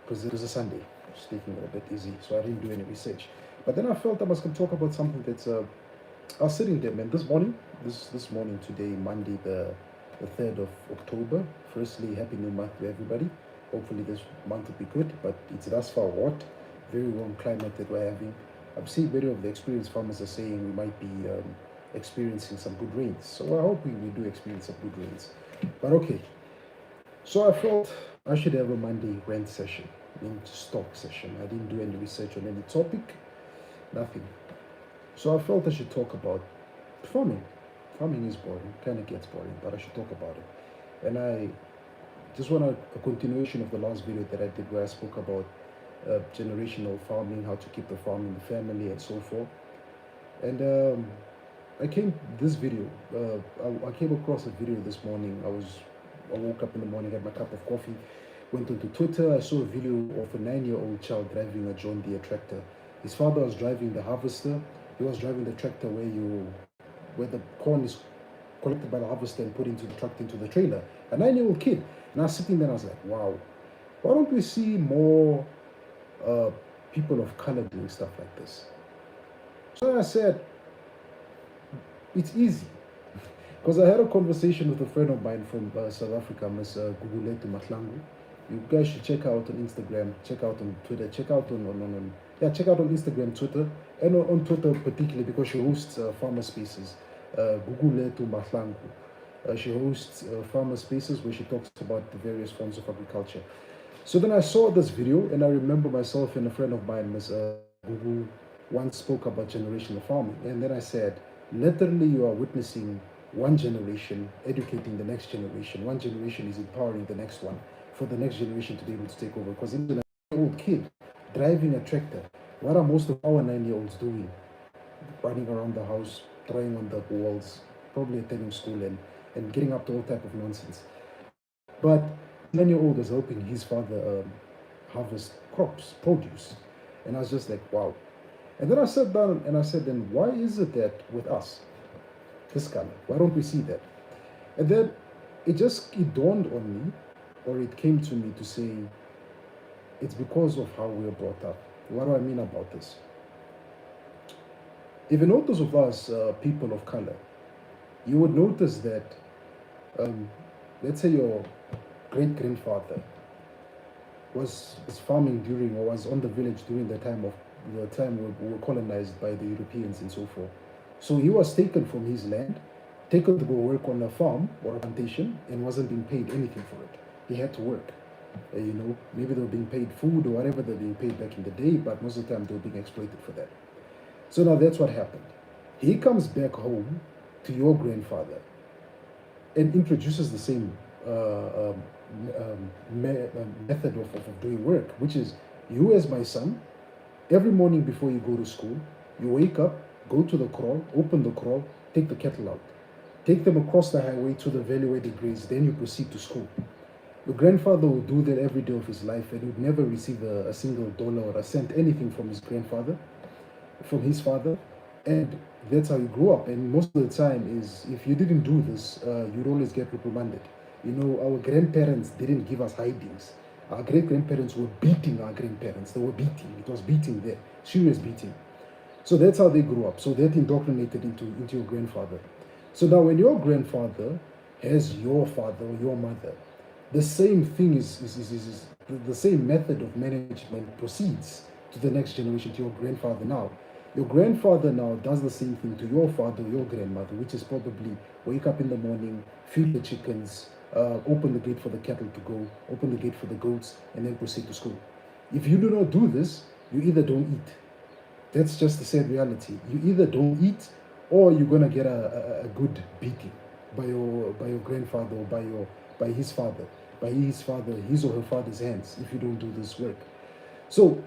because it was a Sunday. Just taking it a bit easy, so I didn't do any research. But then I felt I must talk about something that's. I was sitting there, man. This morning today, Monday, the 3rd of October. Firstly, happy new month to everybody. Hopefully this month will be good, but it's thus far hot, very warm climate that we're having. I've seen many of the experienced farmers are saying we might be experiencing some good rains. So I hope we do experience some good rains. But okay, so I felt I should have a Monday rant session, stock session. I didn't do any research on any topic, nothing. So I felt I should talk about farming. Farming is boring, kind of gets boring, but I should talk about it. And I just want a continuation of the last video that I did where I spoke about generational farming, how to keep the farm in the family, and so forth. And this video, I came across a video this morning. I woke up in the morning, had my cup of coffee, went onto Twitter. I saw a video of a 9-year-old child driving a John Deere tractor. His father was driving the harvester. He was driving the tractor where the corn is collected by the harvester and put into the truck, into the trailer. A 9-year-old kid. And I was sitting there and I was like, wow, why don't we see more people of color doing stuff like this? So I said, it's easy. Because I had a conversation with a friend of mine from South Africa, Ms. Guguletu Mahlangu. You guys should check out on Instagram, check out on Twitter, check out check out on Instagram, Twitter, and on Twitter particularly because she hosts farmer spaces. Guguletu Mahlangu. She hosts farmer spaces where she talks about the various forms of agriculture. So then I saw this video, and I remember myself and a friend of mine, Ms. Gugu, once spoke about generational farming. And then I said, literally you are witnessing one generation educating the next generation. One generation is empowering the next one for the next generation to be able to take over. Because even an old kid driving a tractor, what are most of our 9-year-olds doing? Running around the house, throwing on the walls, probably attending school and getting up to all type of nonsense. But 9-year-old was helping his father harvest crops, produce. And I was just like, wow. And then I sat down and I said, then why is it that with us, this color, why don't we see that? And then it dawned on me, or it came to me to say, it's because of how we were brought up. What do I mean about this? If you notice with us, people of color, you would notice that, let's say your great-grandfather was farming during, or was on the village during the time we were colonized by the Europeans and so forth. So he was taken from his land, taken to go work on a farm or a plantation, and wasn't being paid anything for it. He had to work. Maybe they were being paid food or whatever they were being paid back in the day, but most of the time they were being exploited for that. So now that's what happened. He comes back home to your grandfather and introduces the same method of doing work, which is you as my son, every morning before you go to school, you wake up, go to the kraal, open the kraal, take the cattle out, take them across the highway to the valley where they graze, then you proceed to school. Your grandfather would do that every day of his life, and he would never receive a single dollar or a cent, anything from his father, and that's how he grew up. And most of the time is, if you didn't do this, you'd always get reprimanded. Our grandparents didn't give us hidings. Our great-grandparents were beating our grandparents. They were beating. It was beating there, serious beating. So that's how they grew up. So that indoctrinated into your grandfather. So now when your grandfather has your father or your mother, the same thing is the same method of management proceeds to the next generation, to your grandfather now. Your grandfather now does the same thing to your father or your grandmother, which is probably wake up in the morning, feed the chickens, open the gate for the cattle to go, open the gate for the goats, and then proceed to school. If you do not do this, you either don't eat. That's just the sad reality. You either don't eat, or you're gonna get a good beating by your grandfather or by his father, his or her father's hands, if you don't do this work. So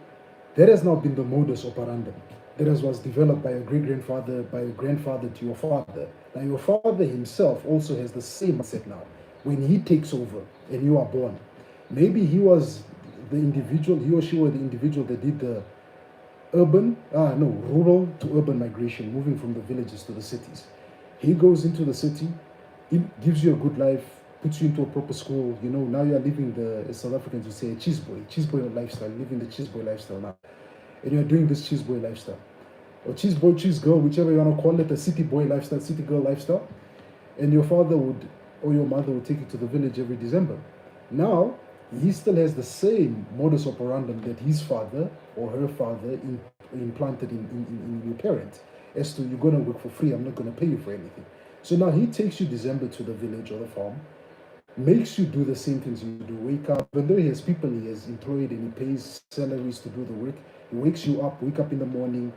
that has now been the modus operandi. That was developed by your great-grandfather, by your grandfather to your father. Now your father himself also has the same mindset now. When he takes over and you are born, maybe he was the individual, he or she was the individual that did the rural to urban migration, moving from the villages to the cities. He goes into the city, he gives you a good life, puts you into a proper school. Now you're living as South Africans would say, a cheese boy lifestyle, living the cheese boy lifestyle now. And you're doing this cheese boy lifestyle. Or cheese boy, cheese girl, whichever you want to call it, a city boy lifestyle, city girl lifestyle. And your father or your mother would take you to the village every December. Now, he still has the same modus operandum that his father or her father implanted in your parent. As to, you're going to work for free, I'm not going to pay you for anything. So now he takes you December to the village or the farm, makes you do the same things you do. Wake up, even though he has people he has employed and he pays salaries to do the work, he wakes you up, wake up in the morning,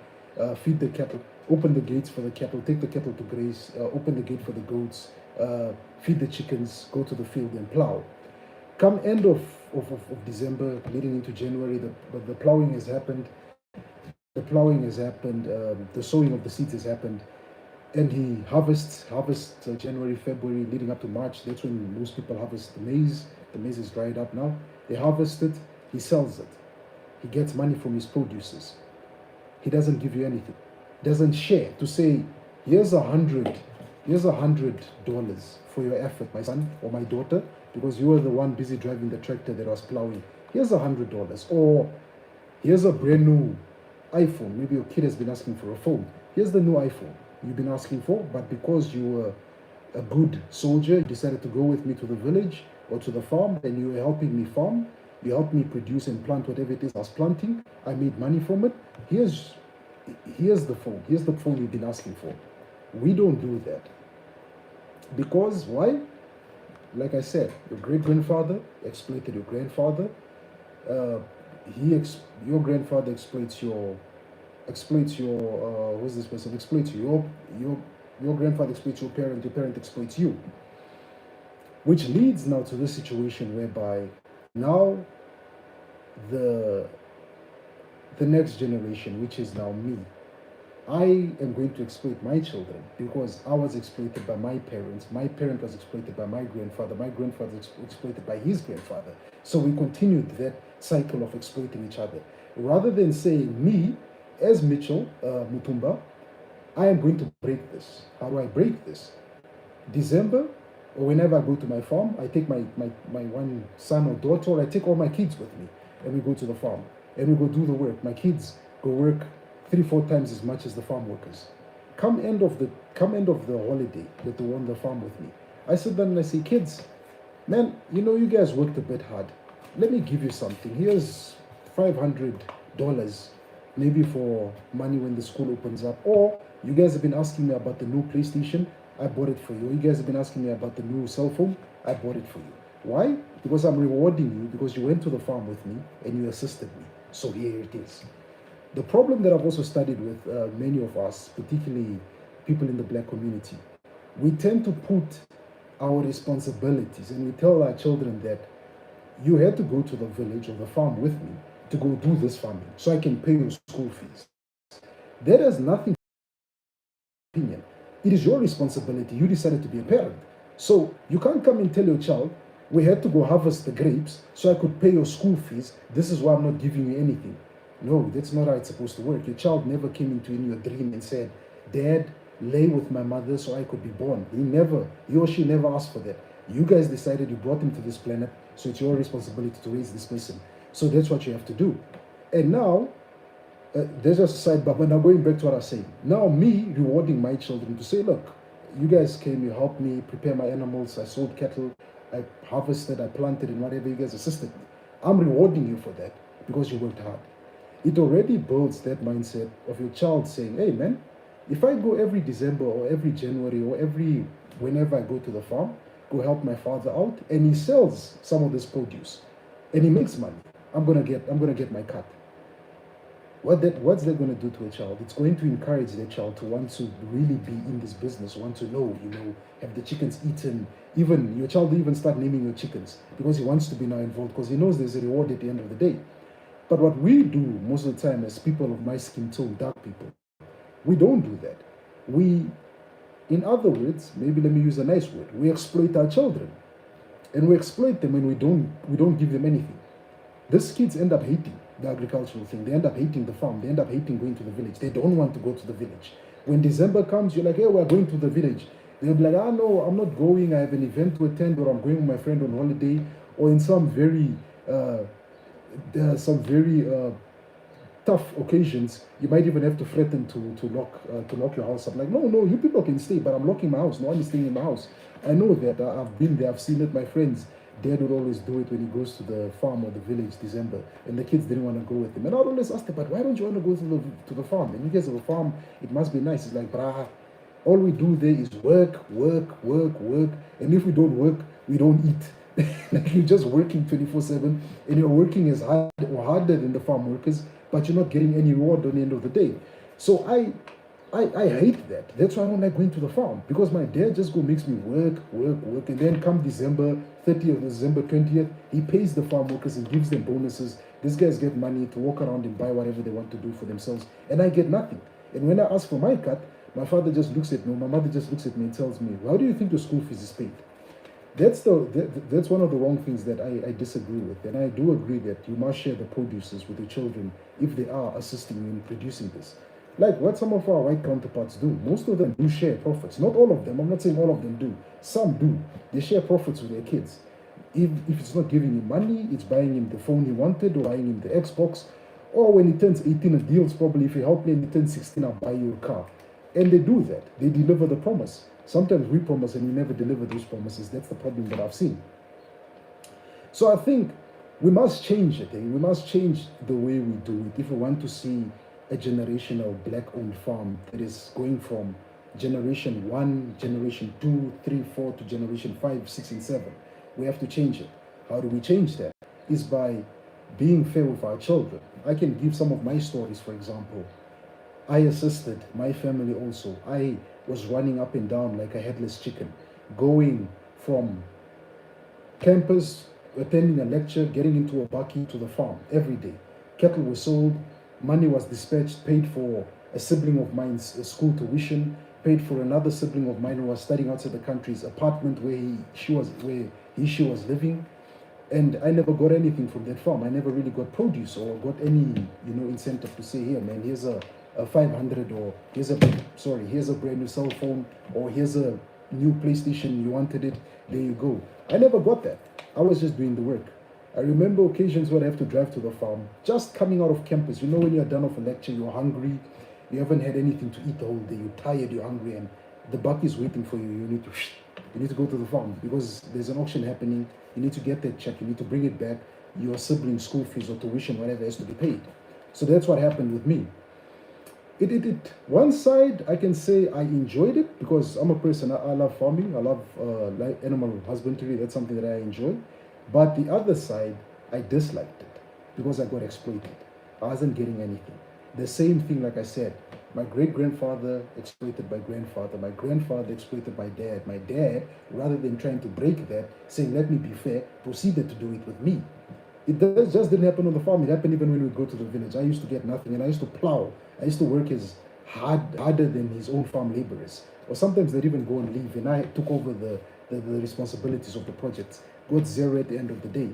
feed the cattle, open the gates for the cattle, take the cattle to graze, open the gate for the goats, feed the chickens, go to the field and plow. Come end of December, leading into January, the plowing has happened. The plowing has happened, the sowing of the seeds has happened, and he harvests January, February, leading up to March. That's when most people harvest the maize. The maize is dried up now. They harvest it, he sells it. He gets money from his producers. He doesn't give you anything. Doesn't share to say, here's $100 for your effort, my son or my daughter, because you were the one busy driving the tractor that was plowing. Here's $100, or here's a brand new iPhone. Maybe your kid has been asking for a phone. Here's the new iPhone you've been asking for, but because you were a good soldier, you decided to go with me to the village or to the farm, and you were helping me farm. You helped me produce and plant whatever it is I was planting. I made money from it. Here's the phone. Here's the phone you've been asking for. We don't do that. Because why? Like I said, your great-grandfather exploited your grandfather. Your grandfather exploits your who's this person? Exploits you. Your grandfather exploits your parent exploits you. Which leads now to this situation whereby now the next generation, which is now me, I am going to exploit my children because I was exploited by my parents. My parent was exploited by my grandfather. My grandfather was exploited by his grandfather. So we continued that cycle of exploiting each other. Rather than saying, me, as Mitchell Mutumba, I am going to break this. How do I break this? December, or whenever I go to my farm, I take my one son or daughter, or I take all my kids with me, and we go to the farm, and we go do the work. My kids go work 3-4 times as much as the farm workers. Come end of the holiday that they were on the farm with me, I sit down and I say, kids, man, you guys worked a bit hard. Let me give you something. Here's $500, maybe for money when the school opens up. Or you guys have been asking me about the new PlayStation, I bought it for you. You guys have been asking me about the new cell phone, I bought it for you. Why? Because I'm rewarding you because you went to the farm with me and you assisted me. So here it is. The problem that I've also studied with many of us, particularly people in the black community, we tend to put our responsibilities and we tell our children that you had to go to the village or the farm with me to go do this farming so I can pay your school fees. That has nothing to do with opinion. It is your responsibility. You decided to be a parent. So you can't come and tell your child, we had to go harvest the grapes so I could pay your school fees. This is why I'm not giving you anything. No, that's not how it's supposed to work. Your child never came into your dream and said, Dad, lay with my mother so I could be born. He or she never asked for that. You guys decided you brought him to this planet, so it's your responsibility to raise this person. So that's what you have to do. And now, there's just a sidebar, but now going back to what I was saying. Now me rewarding my children to say, look, you guys came, you helped me prepare my animals, I sold cattle, I harvested, I planted, and whatever, you guys assisted me. I'm rewarding you for that because you worked hard. It already builds that mindset of your child saying, hey man, if I go every December or every January or whenever I go to the farm, go help my father out, and he sells some of this produce and he makes money, I'm gonna get my cut. What's that going to do to a child? It's going to encourage the child to want to really be in this business, want to know, have the chickens eaten. Even your child will even start naming your chickens because he wants to be now involved because he knows there's a reward at the end of the day. But what we do most of the time as people of my skin tone, dark people, we don't do that. In other words, maybe let me use a nice word, we exploit our children. And we exploit them when we don't give them anything. These kids end up hating the agricultural thing. They end up hating the farm. They end up hating going to the village. They don't want to go to the village. When December comes, you're like, hey, we're going to the village. They'll be like, ah, no, I'm not going. I have an event to attend, or I'm going with my friend on holiday, or in some very tough occasions, you might even have to threaten to lock your house up. Like, no, you people can stay, but I'm locking my house. No one is staying in my house. I know that. I've been there. I've seen it. My friends, dad would always do it when he goes to the farm or the village December, and the kids didn't want to go with him. And I'd always ask them, but why don't you want to go to the farm? And you guys have a farm. It must be nice. It's like, brah, all we do there is work, and if we don't work, we don't eat. Like, you're just working 24/7, and you're working as hard or harder than the farm workers, but you're not getting any reward on the end of the day. So I hate that. That's why I don't like going to the farm, because my dad just makes me work, and then come December 30th, December 20th, he pays the farm workers and gives them bonuses. These guys get money to walk around and buy whatever they want to do for themselves, and I get nothing. And when I ask for my cut, my father just looks at me, my mother just looks at me and tells me, how do you think your school fees is paid? That's one of the wrong things that I disagree with. And I do agree that you must share the produces with the children if they are assisting you in producing this. Like what some of our white counterparts do. Most of them do share profits. Not all of them. I'm not saying all of them do. Some do. They share profits with their kids. If it's not giving him money, it's buying him the phone he wanted, or buying him the Xbox. Or when he turns 18, a deal's probably, if you help me and he turns 16, I'll buy you a car. And they do that. They deliver the promise. Sometimes we promise and we never deliver those promises. That's the problem that I've seen. So I think we must change it. We must change the way we do it if we want to see a generational black-owned farm that is going from generation 1, generation 2, 3, 4 to generation 5, 6, and 7. We have to change it. How do we change that? Is by being fair with our children. I can give some of my stories, for example. I assisted my family also. I was running up and down like a headless chicken, going from campus, attending a lecture, getting into a bakkie to the farm every day. Cattle were sold, money was dispatched, paid for a sibling of mine's school tuition, paid for another sibling of mine who was studying outside the country's apartment where she was living. And I never got anything from that farm. I never really got produce or got any, incentive to say, here, man, here's a 500, or here's a brand new cell phone, or here's a new PlayStation, you wanted it, there you go. I never got that. I was just doing the work. I remember occasions where I have to drive to the farm, just coming out of campus. When you're done with a lecture, you're hungry, you haven't had anything to eat the whole day, you're tired, you're hungry, and the buck is waiting for you. You need to go to the farm because there's an auction happening. You need to get that check, you need to bring it back. Your sibling's school fees or tuition, whatever, has to be paid. So that's what happened with me. One side, I can say I enjoyed it because I'm a person, I love farming, I love animal husbandry, that's something that I enjoy. But the other side, I disliked it because I got exploited. I wasn't getting anything. The same thing, like I said, my great-grandfather exploited my grandfather exploited my dad. My dad, rather than trying to break that, saying, let me be fair, proceeded to do it with me. It just didn't happen on the farm. It happened even when we go to the village. I used to get nothing, and I used to plow. I used to work as harder than his own farm laborers. Or sometimes they'd even go on leave, and I took over the responsibilities of the projects. Got zero at the end of the day,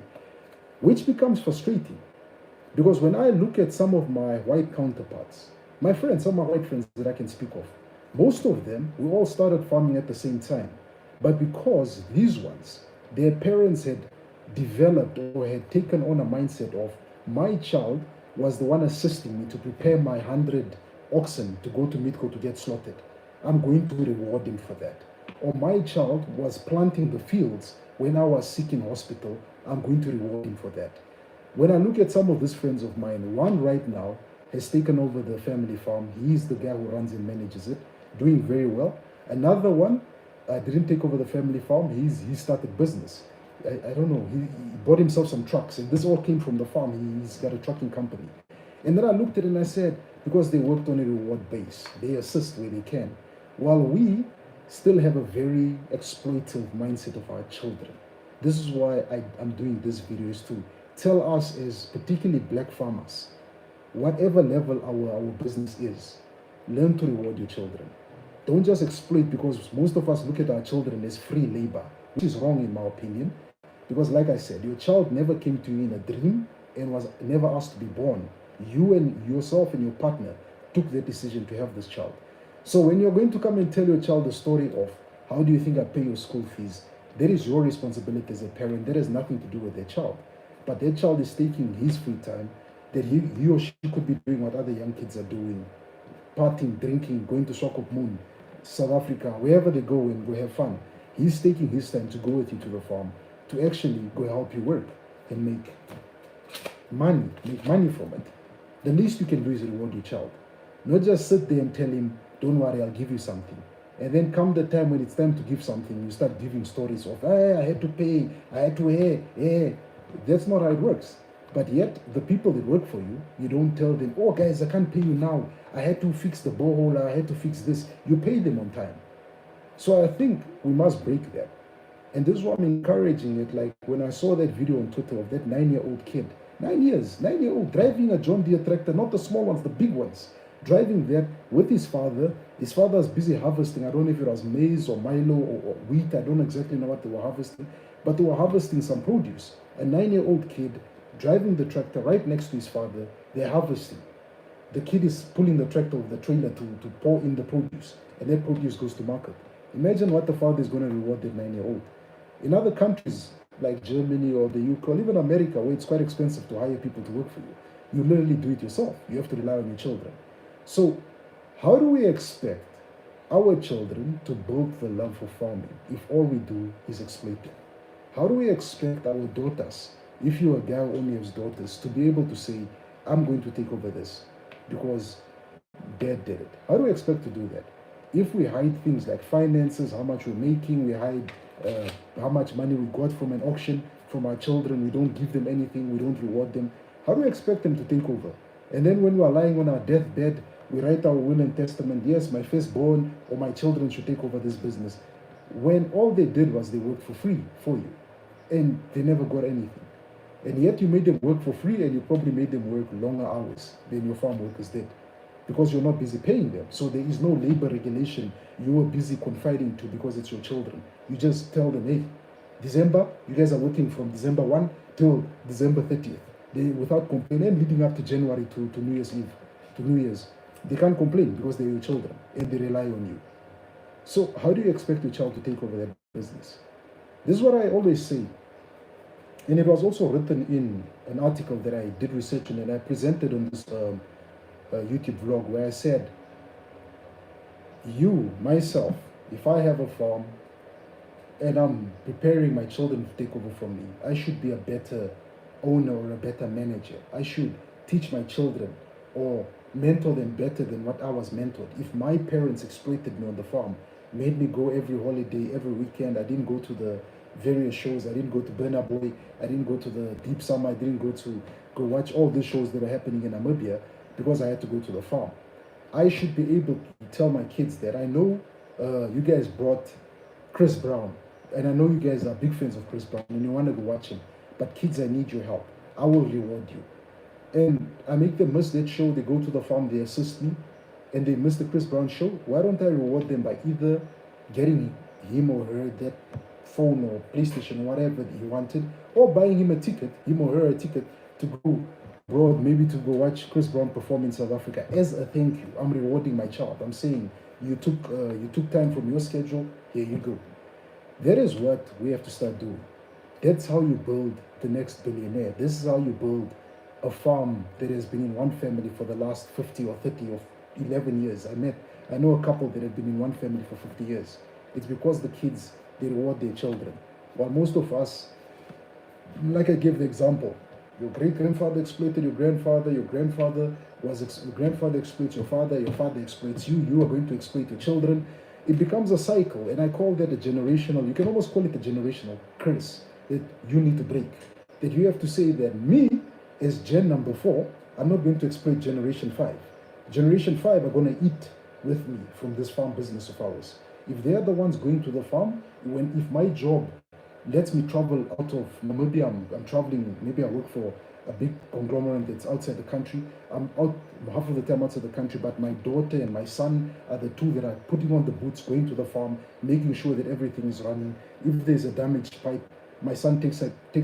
which becomes frustrating. Because when I look at some of my white counterparts, my friends, some of my white friends that I can speak of, most of them, we all started farming at the same time. But because these ones, their parents had developed or had taken on a mindset of, my child was the one assisting me to prepare my 100 oxen to go to Midco to get slaughtered. I'm going to reward him for that. Or my child was planting the fields when I was sick in hospital. I'm going to reward him for that. When I look at some of these friends of mine, one right now has taken over the family farm. He's the guy who runs and manages it, doing very well. Another one didn't take over the family farm. He started business. I don't know. He bought himself some trucks, and this all came from the farm. He's got a trucking company. And then I looked at it and I said, because they worked on a reward base, they assist where they can. While we still have a very exploitative mindset of our children. This is why I'm doing this video, is to tell us, as particularly black farmers, whatever level our business is, learn to reward your children. Don't just exploit, because most of us look at our children as free labor, which is wrong in my opinion. Because like I said, your child never came to you in a dream and was never asked to be born. You and yourself and your partner took the decision to have this child. So when you're going to come and tell your child the story of How do you think I pay your school fees? That is your responsibility as a parent. That has nothing to do with their child. But their child is taking his free time that he or she could be doing what other young kids are doing, partying, drinking, going to Swakop Moon, South Africa, wherever they go and go have fun. He's taking his time to go with you to the farm to actually go help you work and make money from it. The least you can do is reward your child. Not just sit there and tell him, don't worry, I'll give you something. And then come the time when it's time to give something, you start giving stories of, hey, I had to pay, I had to, hey. That's not how it works. But yet, the people that work for you, you don't tell them, oh guys, I can't pay you now. I had to fix the borehole, I had to fix this. You pay them on time. So I think we must break that. And this is why I'm encouraging it. Like when I saw that video on Twitter of that 9-year-old kid, 9-year-old, driving a John Deere tractor, not the small ones, the big ones, driving that with his father. His father was busy harvesting. I don't know if it was maize or milo or wheat. I don't exactly know what they were harvesting, but they were harvesting some produce. A 9-year-old kid driving the tractor right next to his father. They're harvesting. The kid is pulling the tractor with the trailer to pour in the produce, and that produce goes to market. Imagine what the father is going to reward that 9-year-old. In other countries like Germany or the UK or even America, where it's quite expensive to hire people to work for you, you literally do it yourself. You have to rely on your children. So how do we expect our children to build the love for farming if all we do is exploit them? How do we expect our daughters, if you're a guy who only has daughters, to be able to say, I'm going to take over this because dad did it? How do we expect to do that? If we hide things like finances, how much we're making, we hide how much money we got from an auction from our children, we don't give them anything, we don't reward them, how do we expect them to take over? And then when we're lying on our deathbed, we write our will and testament, yes, my firstborn or my children should take over this business, when all they did was they worked for free for you, and they never got anything. And yet you made them work for free, and you probably made them work longer hours than your farm workers did, because you're not busy paying them. So there is no labor regulation you are busy confiding to because it's your children. You just tell them, hey, December, you guys are working from December 1 till December 30th. Without complaining, leading up to January to New Year's Eve, to New Year's. They can't complain because they're your children and they rely on you. So how do you expect your child to take over that business? This is what I always say. And it was also written in an article that I did research on and I presented on this YouTube vlog where I said, myself, if I have a farm and I'm preparing my children to take over from me, I should be a better owner or a better manager. I should teach my children or mentor them better than what I was mentored. If my parents exploited me on the farm, made me go every holiday, every weekend, I didn't go to the various shows, I didn't go to Burna Boy, I didn't go to the Deep Summer, I didn't go watch all the shows that are happening in Namibia because I had to go to the farm. I should be able to tell my kids that I know you guys brought Chris Brown, and I know you guys are big fans of Chris Brown and you want to go watch him, but kids, I need your help. I will reward you. And I make them miss that show, they go to the farm, they assist me, and they miss the Chris Brown show. Why don't I reward them by either getting him or her that phone or PlayStation or whatever he wanted, or buying him a ticket, him or her a ticket to go abroad, maybe to go watch Chris Brown perform in South Africa. As a thank you, I'm rewarding my child. I'm saying, you took time from your schedule, here you go. That is what we have to start doing. That's how you build the next billionaire. This is how you build a farm that has been in one family for the last 50 or 30 or 11 years. I know a couple that have been in one family for 50 years. It's because the kids, they reward their children. While most of us, like I gave the example, your great-grandfather exploited your grandfather exploits your father exploits you are going to exploit your children. It becomes a cycle, and I call that a generational, you can almost call it a generational curse that you need to break. That you have to say that me, as Gen number 4, I'm not going to exploit Generation 5. Generation 5 are going to eat with me from this farm business of ours. If they are the ones going to the farm, if my job lets me travel out of Namibia, I'm traveling, maybe I work for a big conglomerate that's outside the country. I'm out half of the time outside the country, but my daughter and my son are the two that are putting on the boots, going to the farm, making sure that everything is running. If there's a damaged pipe, my son takes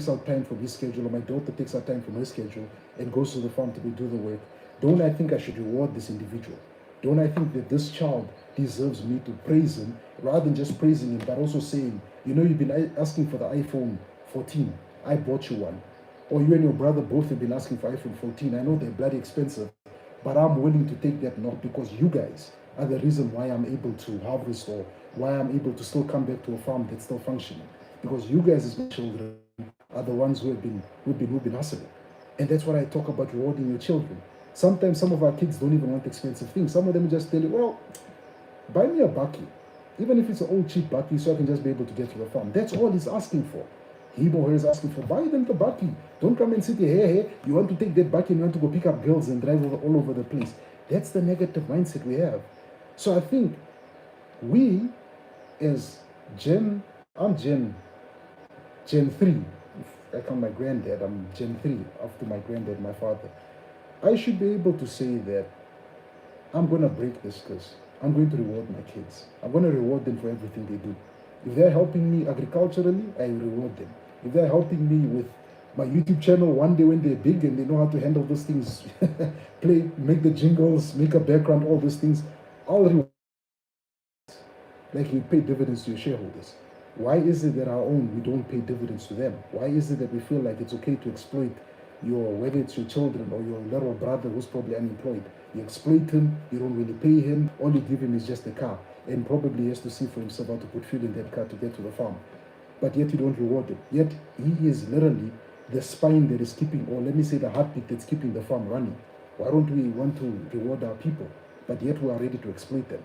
out time from his schedule, or my daughter takes out time from her schedule and goes to the farm to go do the work. Don't I think I should reward this individual? Don't I think that this child deserves me to praise him rather than just praising him, but also saying, you've been asking for the iPhone 14. I bought you one. Or you and your brother both have been asking for iPhone 14. I know they're bloody expensive, but I'm willing to take that knock because you guys are the reason why I'm able to harvest or why I'm able to still come back to a farm that's still functioning. Because you guys as my children are the ones who've been hustling. And that's what I talk about, rewarding your children. Sometimes some of our kids don't even want expensive things. Some of them just tell you, well, buy me a bucky. Even if it's an old cheap bucky, so I can just be able to get to the farm. That's all he's asking for. He or her is asking for, buy them the bucky. Don't come and sit here, hey, you want to take that bucky and you want to go pick up girls and drive all over the place. That's the negative mindset we have. So I think we, as I'm Gen 3. If I count my granddad, I'm Gen 3 after my granddad, my father. I should be able to say that I'm going to break this curse. I'm going to reward my kids. I'm going to reward them for everything they do. If they're helping me agriculturally, I will reward them. If they're helping me with my YouTube channel, one day when they're big and they know how to handle those things, make the jingles, make a background, all those things, I'll reward. Like you pay dividends to your shareholders. Why is it that our own, we don't pay dividends to them? Why is it that we feel like it's okay to exploit whether it's your children or your little brother who's probably unemployed? You exploit him, you don't really pay him, all you give him is just a car, and probably he has to see for himself how to put fuel in that car to get to the farm. But yet you don't reward him. Yet he is literally the spine that is keeping, or let me say the heartbeat that's keeping the farm running. Why don't we want to reward our people, but yet we are ready to exploit them?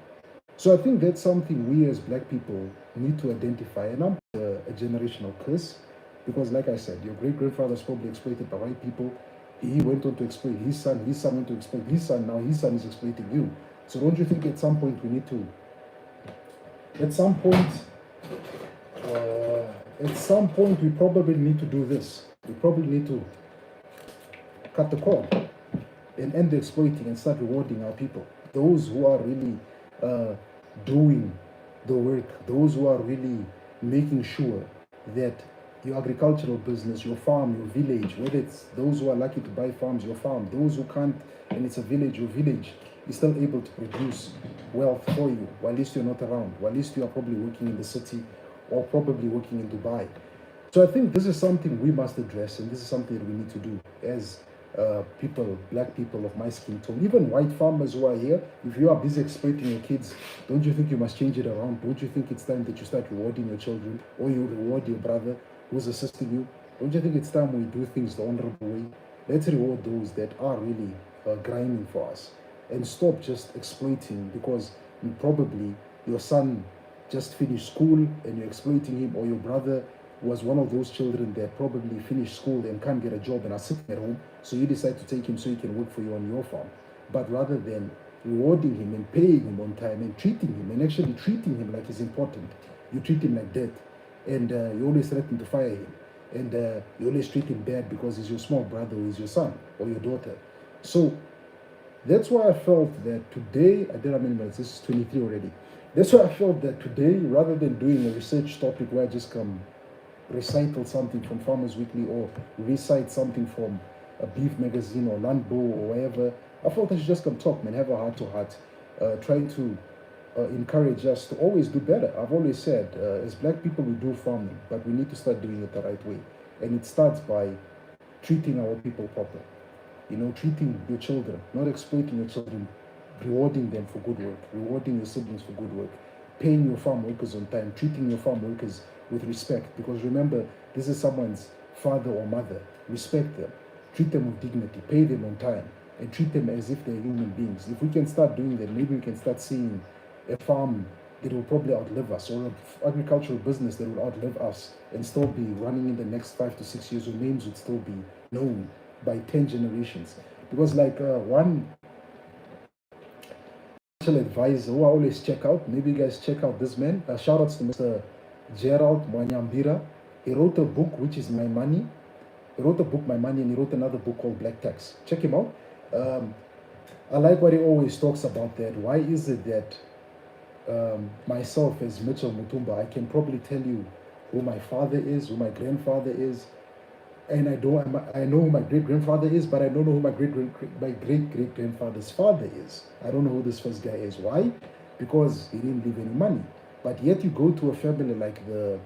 So I think that's something we as black people need to identify, and I'm a generational curse, because like I said, your great-grandfather was probably exploited by white people. He went on to exploit his son went to exploit his son, now his son is exploiting you. So don't you think at some point we need to, at some point we probably need to do this. We probably need to cut the cord and end the exploiting and start rewarding our people. Those who are really doing the work, those who are really making sure that your agricultural business, your farm, your village, whether it's those who are lucky to buy farms, your farm, those who can't, and it's a village, your village is still able to produce wealth for you, while at least you're not around, while at least you are probably working in the city or probably working in Dubai. So I think this is something we must address, and this is something that we need to do as people, black people of my skin tone, even white farmers who are here. If you are busy exploiting your kids, don't you think you must change it around? Don't you think it's time that you start rewarding your children, or you reward your brother who's assisting you? Don't you think it's time we do things the honorable way? Let's reward those that are really grinding for us, and stop just exploiting because probably your son just finished school and you're exploiting him, or your brother was one of those children that probably finished school and can't get a job and are sitting at home, so you decide to take him so he can work for you on your farm. But rather than rewarding him and paying him on time and treating him and actually treating him like he's important, you treat him like dirt, and you always threaten to fire him, and you always treat him bad because he's your small brother or he's your son or your daughter. So that's why I felt that today, I did how many minutes? This is 23 already. That's why I felt that today, rather than doing a research topic where I just come recital something from Farmers Weekly or recite something from a beef magazine or Landbo or wherever, I thought I should just come talk, man, have a heart-to-heart, trying to encourage us to always do better. I've always said, as black people, we do farming, but we need to start doing it the right way. And it starts by treating our people proper. Treating your children, not exploiting your children, rewarding them for good work, rewarding your siblings for good work, paying your farm workers on time, treating your farm workers with respect, because remember, this is someone's father or mother. Respect them, treat them with dignity, pay them on time, and treat them as if they're human beings. If we can start doing that, maybe we can start seeing a farm that will probably outlive us, or an agricultural business that will outlive us and still be running in the next 5 to 6 years, or names would still be known by 10 generations. Because like one advisor who I always check out, maybe you guys check out this man, shout outs to Mr. Gerald Mwanyambira. He wrote a book which is My Money. He wrote a book, My Money, and he wrote another book called Black Tax. Check him out. I like what he always talks about, that why is it that myself as Mitchell Mutumba, I can probably tell you who my father is, who my grandfather is, and I know who my great grandfather is, but I don't know who my great grandfather's father is. I don't know who this first guy is. Why? Because he didn't leave any money. But yet you go to a family like the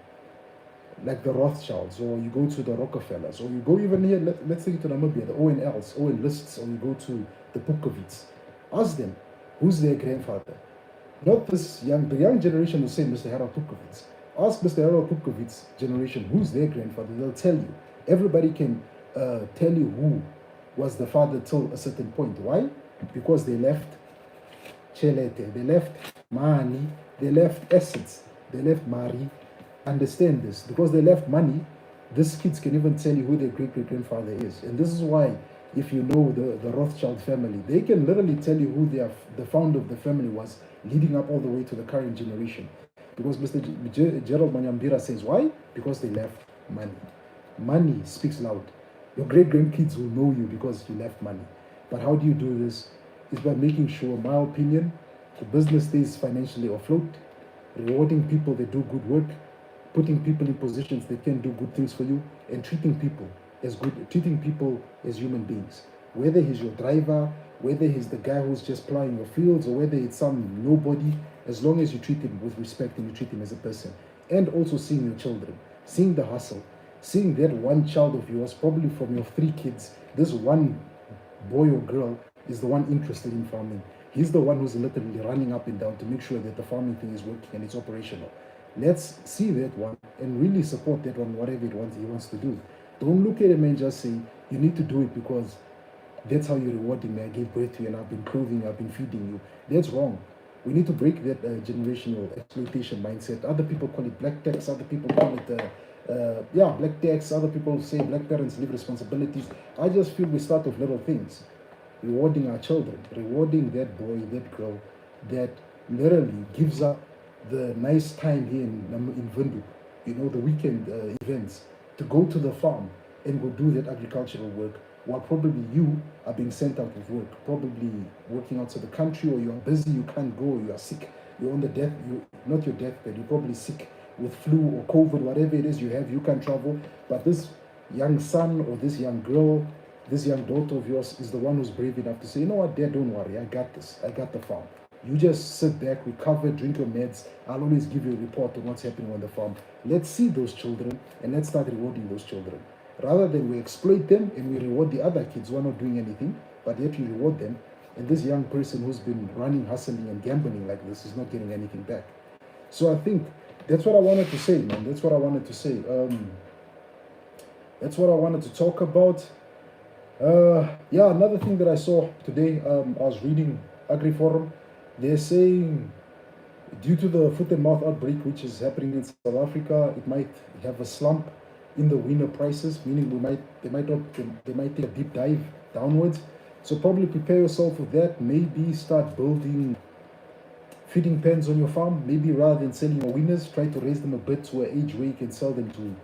Rothschilds, or you go to the Rockefellers, or you go even here, let's take it to Namibia, the ONLs, Owen Lists, or you go to the Pukovits. Ask them, who's their grandfather? Not the young generation will say Mr. Harold Pukovits. Ask Mr. Harold Pukovits' generation, who's their grandfather? They'll tell you. Everybody can tell you who was the father till a certain point. Why? Because they left chelete, they left money, they left assets, they left mari. Understand this, because they left money, these kids can even tell you who their great-great-grandfather is. And this is why, if you know the Rothschild family, they can literally tell you who the founder of the family was, leading up all the way to the current generation. Because Mr. Gerald Manyambira says, why? Because they left money. Money speaks loud. Your great-grandkids will know you because you left money. But how do you do this? It's by making sure, in my opinion, the business stays financially afloat, rewarding people that do good work, putting people in positions that can do good things for you, and treating people as human beings. Whether he's your driver, whether he's the guy who's just plowing your fields, or whether it's some nobody, as long as you treat him with respect and you treat him as a person. And also seeing your children, seeing the hustle, seeing that one child of yours, probably from your 3 kids, this one boy or girl is the one interested in farming. He's the one who's literally running up and down to make sure that the farming thing is working and it's operational. Let's see that one and really support that one, whatever he wants to do. Don't look at him and just say, you need to do it because that's how you're rewarding me. I gave birth to you and I've been clothing you, I've been feeding you. That's wrong. We need to break that generational exploitation mindset. Other people call it black tax, other people call it, black tax. Other people say black parents leave responsibilities. I just feel we start with little things. Rewarding our children, rewarding that boy, that girl, that literally gives up the nice time here in Vundu, the weekend events, to go to the farm and go do that agricultural work, while probably you are being sent out of work, probably working outside the country, or you are busy, you can't go, you are sick, you're on the not your deathbed, you're probably sick with flu or COVID, whatever it is you have, you can't travel, but this young son or this young girl, this young daughter of yours is the one who's brave enough to say, you know what, Dad, don't worry, I got this, I got the farm. You just sit back, recover, drink your meds. I'll always give you a report on what's happening on the farm. Let's see those children and let's start rewarding those children. Rather than we exploit them and we reward the other kids who are not doing anything, but yet you reward them, and this young person who's been running, hustling, and gambling like this is not getting anything back. So I think that's what I wanted to say, man. That's what I wanted to say. That's what I wanted to talk about. Another thing that I saw today, I was reading AgriForum. They're saying due to the foot and mouth outbreak which is happening in South Africa, it might have a slump in the winter prices, meaning they might take a deep dive downwards. So probably prepare yourself for that. Maybe start building feeding pens on your farm. Maybe rather than selling your winners, try to raise them a bit to an age where you can sell them to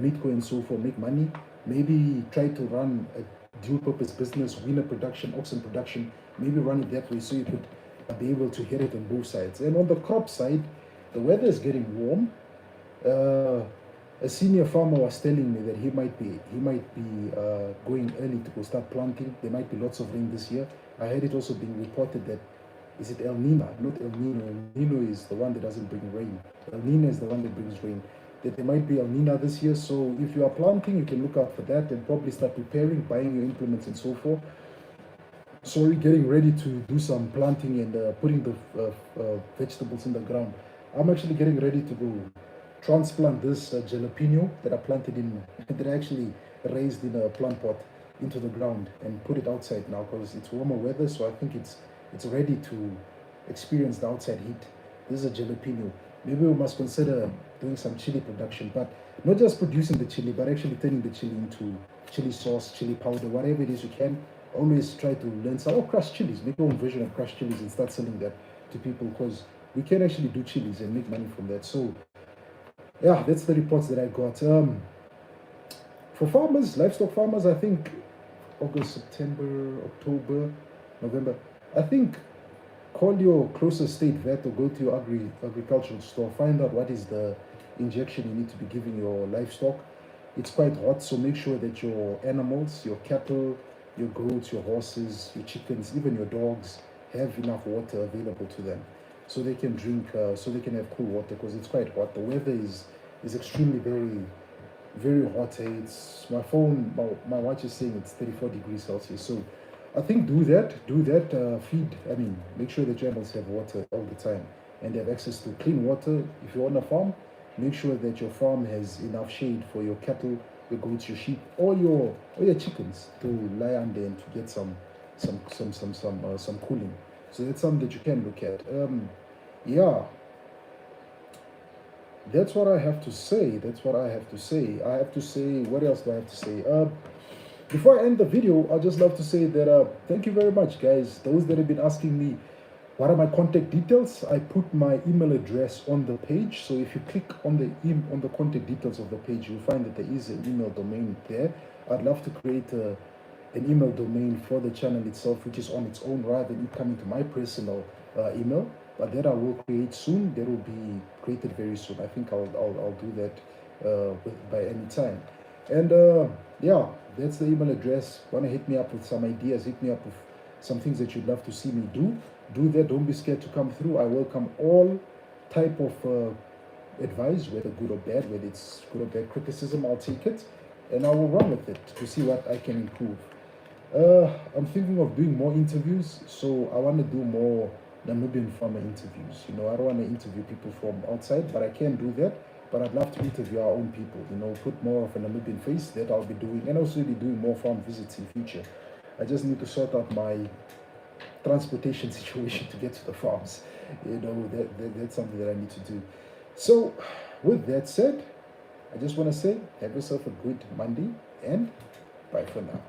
Midco and so forth, make money. Maybe try to run a dual purpose business, winner production, oxen production. Maybe run it that way so you could be able to hit it on both sides. And on the crop side, the weather is getting warm. A senior farmer was telling me that he might be going early to go start planting. There might be lots of rain this year. I heard it also being reported that, is it El Nino? Not El Nino. El Nino is the one that doesn't bring rain. El Nino is the one that brings rain. That there might be El Nino this year. So if you are planting, you can look out for that and probably start preparing, buying your implements and so forth. So we're getting ready to do some planting and putting the vegetables in the ground. I'm actually getting ready to go transplant this jalapeno that I planted that I actually raised in a plant pot into the ground and put it outside now because it's warmer weather. So I think it's ready to experience the outside heat. This is a jalapeno. Maybe we must consider doing some chili production, but not just producing the chili, but actually turning the chili into chili sauce, chili powder, whatever it is you can. Always try to learn some crushed chilies, make your own version of crushed chilies and start selling that to people because we can actually do chilies and make money from that. So yeah, that's the reports that I got. For farmers, livestock farmers, I think August, September, October, November, I think call your closest state vet or go to your agricultural store, find out what is the injection you need to be giving your livestock. it's quite hot, so make sure that your animals, your cattle, your goats, your horses, your chickens, even your dogs have enough water available to them, so they can drink, so they can have cool water, because it's quite hot. The weather is extremely very hot. It's my phone, my watch is saying it's 34 degrees Celsius. So I think do that. Feed. I mean, make sure that your animals have water all the time and they have access to clean water. If you're on a farm, make sure that your farm has enough shade for your cattle, your goats, your sheep, or your chickens to lie under and to get some cooling. So that's something that you can look at. Yeah, that's what I have to say. That's what I have to say. I have to say, what else do I have to say? Before I end the video, I'd just love to say that thank you very much, guys. Those that have been asking me, what are my contact details? I put my email address on the page. So if you click on the contact details of the page, you'll find that there is an email domain there. I'd love to create an email domain for the channel itself, which is on its own, rather than it coming to my personal email. But that I will create soon. That will be created very soon. I think I'll do that by any time. And yeah, that's the email address. Wanna hit me up with some ideas? Hit me up with some things that you'd love to see me do. Do that. Don't be scared to come through. I welcome all type of advice, whether good or bad, whether it's good or bad criticism. I'll take it, and I will run with it to see what I can improve. I'm thinking of doing more interviews, so I want to do more Namibian farmer interviews. I don't want to interview people from outside, but I can do that. But I'd love to interview our own people, put more of a Namibian face. That I'll be doing, and also be doing more farm visits in future. I just need to sort out my transportation situation to get to the farms. That's something that I need to do. So, with that said, I just want to say, have yourself a good Monday, and bye for now.